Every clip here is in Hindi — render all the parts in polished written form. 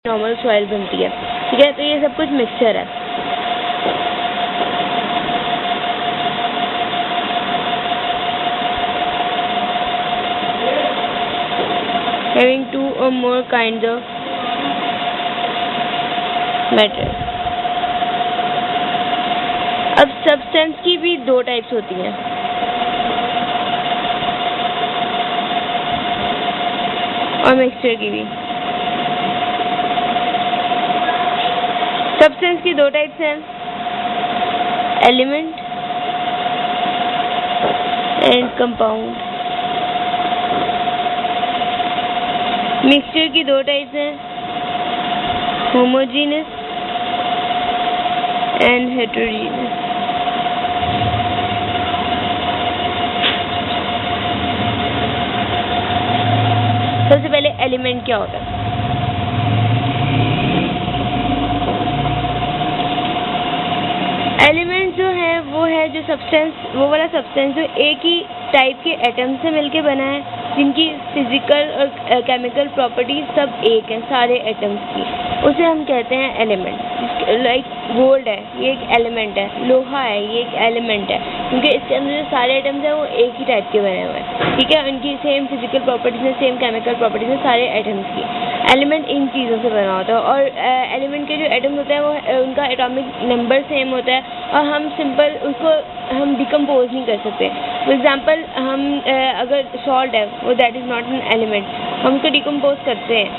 नॉर्मल सॉइल बनती है। ठीक है, तो ये सब कुछ मिक्सचर है। Having two or more kinds of matter। अब सब्सटेंस की भी दो टाइप्स होती हैं, और मिक्सचर की भी। सब्सटेंस की दो टाइप्स हैं, एलिमेंट एंड कंपाउंड। मिक्सचर की दो टाइप्स हैं, होमोजेनस एंड हेटेरोजेनस। सबसे पहले एलिमेंट क्या होता है? एलिमेंट जो है वो है जो सब्सटेंस, वो वाला सब्सटेंस जो एक ही टाइप के एटम से मिलके बना है, जिनकी फिजिकल और केमिकल प्रॉपर्टीज सब एक हैं सारे एटम्स की, उसे हम कहते हैं एलिमेंट। लाइक गोल्ड है, ये एक एलिमेंट है। लोहा है, ये एक एलिमेंट है, क्योंकि इसके अंदर जो सारे एटम्स हैं वो एक ही टाइप के बने हुए हैं। ठीक है, उनकी सेम फिजिकल प्रॉपर्टीज हैं, सेम केमिकल प्रॉपर्टीज हैं सारे एटम्स की। एलिमेंट इन चीज़ों से बना होता है, और एलिमेंट के जो एटम्स होते हैं वो उनका एटॉमिक नंबर सेम होता है, और हम सिंपल उसको हम डिकम्पोज नहीं कर सकते। फॉर एग्जाम्पल, हम अगर सॉल्ट है वो that is not an element, हम उसको डिकम्पोज करते हैं।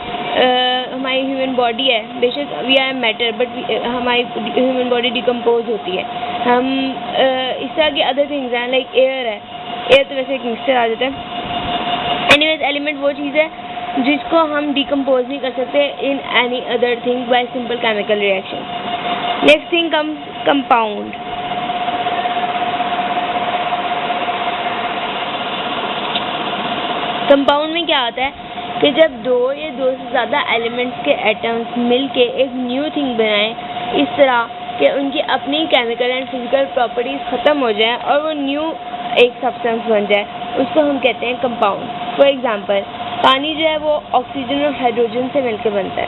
हमारी ह्यूमन बॉडी है, बेशक वी आर मैटर, बट हमारी ह्यूमन बॉडी डिकम्पोज होती है। हम इस तरह की अदर थिंग्स हैं, लाइक एयर है, एयर तो वैसे एक मिक्सचर आ जाता है। एनीवेज, एलिमेंट वो चीज़ है जिसको हम डिकम्पोज नहीं कर सकते in any other thing bye simple chemical reaction. Next thing comes compound. Compound में क्या आता है कि जब दो या दो से ज़्यादा एलिमेंट्स के एटम्स मिलके एक न्यू थिंग बनाएं, इस तरह कि उनकी अपनी केमिकल एंड फिजिकल प्रॉपर्टीज ख़त्म हो जाएं और वो न्यू एक सब्सटेंस बन जाए, उसको हम कहते हैं कंपाउंड। फॉर एग्जांपल, पानी जो है वो ऑक्सीजन और हाइड्रोजन से मिलकर बनता है।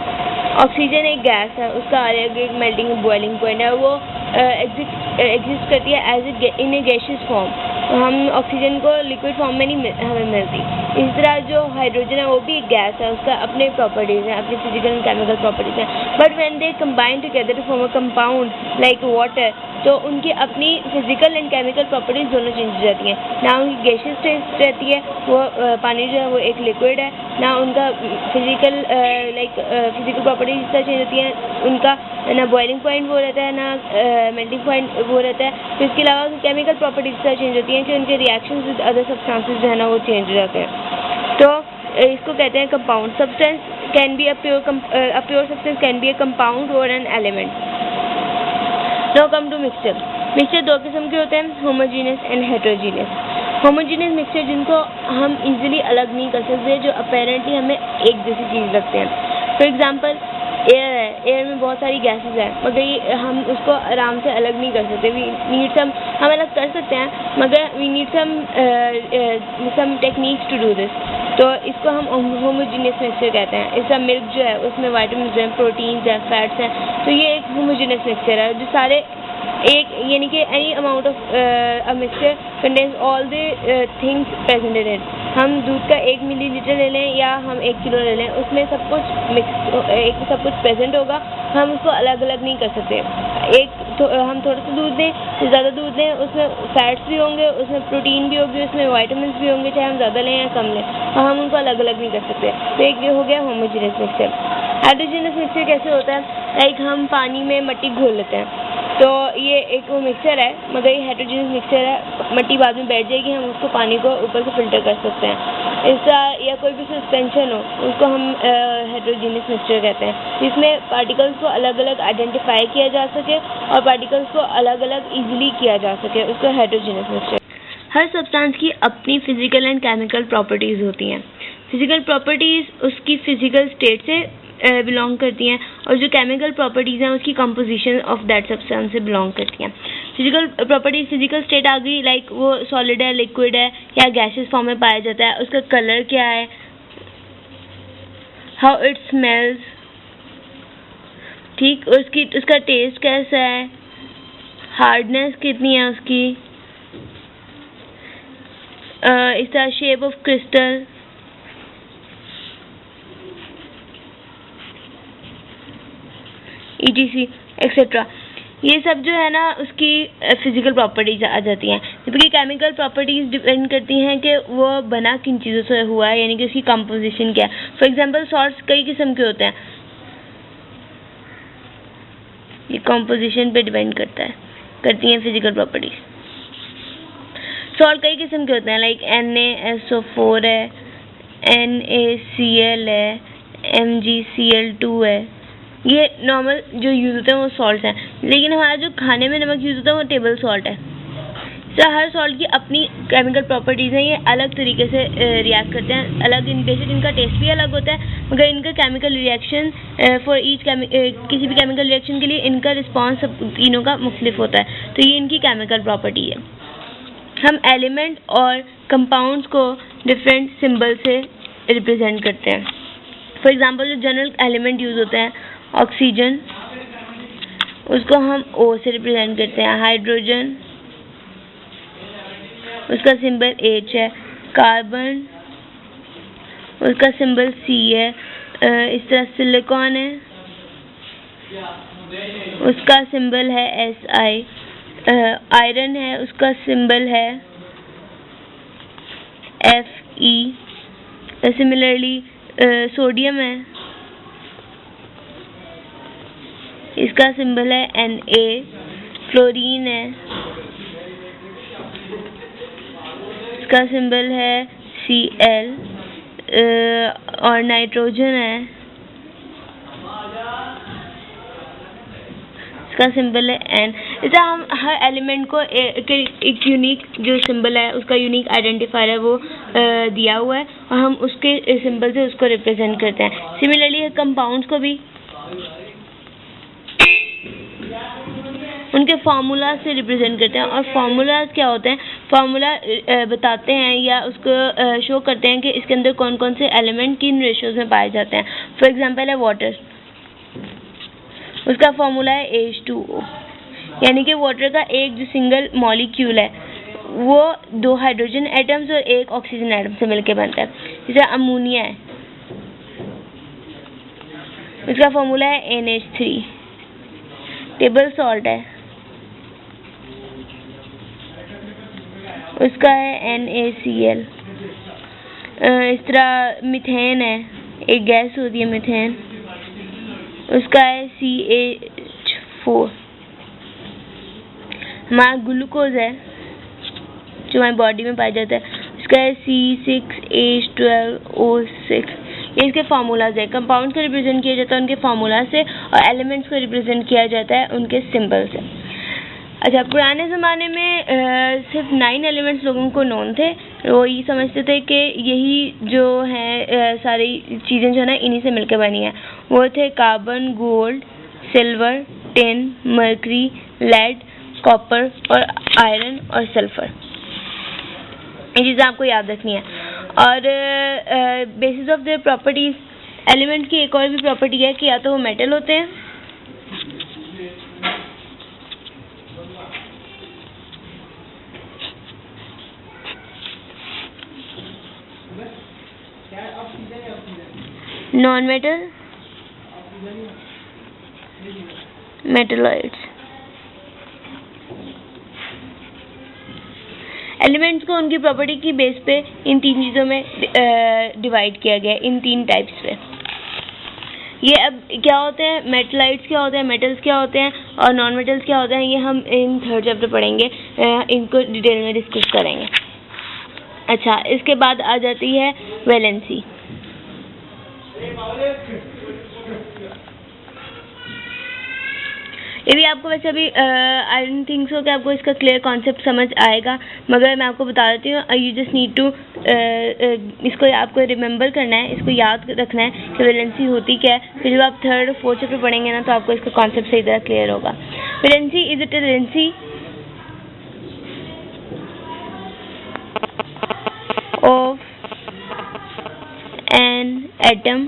ऑक्सीजन एक गैस है, उसका अलग एक मेल्टिंग बॉइलिंग पॉइंट है, वो एग्जिस्ट करती है as in a gaseous form. हम ऑक्सीजन को लिक्विड फॉर्म में नहीं हमें मिलती। इस तरह जो हाइड्रोजन है वो भी एक गैस है, उसका अपने प्रॉपर्टीज़ हैं, अपनी फिजिकल एंड केमिकल प्रॉपर्टीज़ हैं, but when they combine together to form a compound like water, तो उनकी अपनी फिजिकल एंड केमिकल प्रॉपर्टीज दोनों चेंज हो जाती हैं। ना उनकी गैसियस टेस्ट रहती है, वो पानी जो है वो एक लिक्विड है, ना उनका फिजिकल फिजिकल प्रॉपर्टीज इस तरह चेंज होती हैं, उनका ना बॉइलिंग पॉइंट वो रहता है, ना मेल्टिंग पॉइंट वो रहता है। तो इसके अलावा केमिकल प्रॉपर्टीज इस तरह चेंज होती हैं कि उनके रिएक्शंस विद अदर सब्सटेंसेस जो है ना वो चेंज हो जाते हैं। तो इसको कहते हैं compound. Substance can be a pure substance can be a compound और an element. Now come to mixture. Mixture दो किस्म के होते हैं, homogeneous and heterogeneous. Homogeneous mixture जिनको हम इजीली अलग नहीं कर सकते, जो अपेरेंटली हमें एक जैसी चीज़ लगते हैं। फॉर एग्जांपल, एयर है, एयर में बहुत सारी गैसेस हैं, मगर हम उसको आराम से अलग नहीं कर सकते। वी नीड सम, हम अलग कर सकते हैं, मगर we need some techniques to do this. तो इसको हम होमोजेनियस मिक्सचर कहते हैं। इसका मिल्क जो है उसमें वाइटामिन हैं, प्रोटीन्स हैं, फैट्स हैं, तो ये एक होमोजेनियस मिक्सचर है जो सारे एक, यानी कि any amount of a mixture contains all the things present in it. हम दूध का 1 मिलीलीटर ले लें या हम 1 किलो ले लें, उसमें सब कुछ प्रेजेंट होगा, हम उसको अलग अलग नहीं कर सकते। हम थोड़ा सा दूध दें, ज़्यादा दूध दें, उसमें फैट्स भी होंगे, उसमें प्रोटीन भी होगी, उसमें वाइटामिन भी होंगे, चाहे हम ज़्यादा लें या कम लें, और हम उनको अलग अलग नहीं कर सकते। तो एक ये हो गया होमोजेनियस मिक्सचर। हेटेरोजेनियस मिक्सचर कैसे होता है? लाइक हम पानी में मिट्टी घोल लेते हैं, तो ये एक वो मिक्सचर है, मगर ये हेटेरोजेनियस मिक्सचर है। मिट्टी बाद में बैठ जाएगी, हम उसको पानी को ऊपर से फिल्टर कर सकते हैं। इसका या कोई भी सस्पेंशन हो, उसको हम हेटेरोजेनियस मिक्सचर कहते हैं, जिसमें पार्टिकल्स को अलग अलग आइडेंटिफाई किया जा सके और पार्टिकल्स को अलग अलग ईजिली किया जा सके, उसको हेटेरोजेनियस मिक्सचर। हर सब्सटेंस की अपनी फिजिकल एंड केमिकल प्रॉपर्टीज़ होती हैं। फिजिकल प्रॉपर्टीज़ उसकी फिजिकल स्टेट से बिलोंग करती हैं, और जो केमिकल प्रॉपर्टीज़ हैं उसकी कंपोजिशन ऑफ दैट सब्सटेंस से बिलोंग करती हैं। फिजिकल प्रॉपर्टीज, फिजिकल स्टेट आ गई, लाइक वो सॉलिड है, लिक्विड है या गैसेस फॉर्म में पाया जाता है, उसका कलर क्या है, हाउ इट स्मेल्स, ठीक, उसका टेस्ट कैसा है, हार्डनेस कितनी है उसकी, इसका shape of crystal, ETC etcetera. ये सब जो है ना उसकी फिजिकल प्रॉपर्टीज आ जाती हैं, जबकि केमिकल प्रॉपर्टीज डिपेंड करती हैं कि वो बना किन चीज़ों से हुआ है, यानी कि उसकी कंपोजिशन क्या है। फॉर एग्जांपल सॉल्ट्स कई किस्म के होते हैं, ये कंपोजिशन पे डिपेंड करती हैं फिजिकल प्रॉपर्टीज। सॉल्ट कई किस्म के होते हैं, लाइक NaSO4 है, NaCl है, MgCl2 है। ये नॉर्मल जो यूज़ होते हैं वो सॉल्ट हैं, लेकिन हमारा जो खाने में नमक यूज़ होता है वो टेबल सॉल्ट है। तो हर सॉल्ट की अपनी केमिकल प्रॉपर्टीज़ हैं, ये अलग तरीके से रिएक्ट करते हैं, अलग बेसिक इनका टेस्ट भी अलग होता है, मगर इनका केमिकल रिएक्शन फॉर ईच किसी भी केमिकल रिएक्शन के लिए इनका रिस्पॉन्स सब तीनों का मुख्तलिफ होता है। तो ये इनकी केमिकल प्रॉपर्टी है। हम एलिमेंट और कंपाउंड्स को डिफरेंट सिंबल से रिप्रेजेंट करते हैं। फॉर एग्जांपल जो जनरल एलिमेंट यूज़ होते हैं, ऑक्सीजन, उसको हम O से रिप्रेजेंट करते हैं। हाइड्रोजन, उसका सिंबल H है। कार्बन, उसका सिंबल C है। इस तरह सिलिकॉन है, उसका सिंबल है Si। आयरन है, उसका सिंबल है Fe। सिमिलरली सोडियम है, इसका सिंबल है Na। फ्लोरीन है, इसका सिंबल है Cl। और नाइट्रोजन है, इसका सिंबल है N। ऐसा हम हर एलिमेंट को एक यूनिक जो सिंबल है, उसका यूनिक आइडेंटिफायर है वो दिया हुआ है, और हम उसके सिंबल से उसको रिप्रेजेंट करते हैं। सिमिलरली कंपाउंड्स को भी उनके फार्मूला से रिप्रेजेंट करते हैं। और फार्मूलाज क्या होते हैं, फार्मूला बताते हैं या उसको शो करते हैं कि इसके अंदर कौन कौन से एलिमेंट किन रेशियोज में पाए जाते हैं। फॉर एग्जांपल है वाटर, उसका फार्मूला है H2O, यानी कि वाटर का एक जो सिंगल मॉलिक्यूल है वो 2 हाइड्रोजन एटम्स और 1 ऑक्सीजन एटम से मिलकर बनता है। जैसे अमोनिया है, उसका फार्मूला है NH3। टेबल सॉल्ट है, उसका है NaCl। इस तरह मीथेन है, एक गैस होती है मीथेन, उसका है CH4। हमारा ग्लूकोज है जो हमारी बॉडी में पाया जाता है, उसका है C6H12O6। ये इसके फार्मूलाज है। कंपाउंड्स को रिप्रेजेंट किया जाता है उनके फार्मूला से, और एलिमेंट्स को रिप्रेजेंट किया जाता है उनके सिंबल से। अच्छा, पुराने ज़माने में सिर्फ 9 एलिमेंट्स लोगों को नोन थे। वो ये समझते थे कि यही जो है सारी चीज़ें जो है ना इन्हीं से मिलकर बनी हैं। वो थे carbon, gold, silver, tin, mercury, lead, copper और आयरन और सल्फर। ये चीज़ें आपको याद रखनी है। और basis of the properties, element की एक और भी प्रॉपर्टी है कि या तो वो मेटल होते हैं, नॉन मेटल, मेटलॉइड्स। एलिमेंट्स को उनकी प्रॉपर्टी की बेस पे इन 3 चीज़ों में डिवाइड किया गया है, इन 3 टाइप्स पे। ये अब क्या होते हैं, मेटलाइट्स क्या होते हैं, मेटल्स क्या होते हैं और नॉन मेटल्स क्या होते हैं, ये हम इन 3rd चैप्टर पढ़ेंगे, इनको डिटेल में डिस्कस करेंगे। अच्छा, इसके बाद आ जाती है वैलेंसी। ये भी आपको वैसे अभी आई डोंट थिंक सो कि आपको इसका क्लियर कॉन्सेप्ट समझ आएगा, मगर मैं आपको बता देती हूँ। यू जस्ट नीड टू इसको आपको रिमेंबर करना है, इसको याद रखना है कि वैलेंसी होती क्या है। फिर जब आप 3rd और 4th चैप्टर पढ़ेंगे ना तो आपको इसका कॉन्सेप्ट सही तरह क्लियर होगा। Valency is a tendency of an atom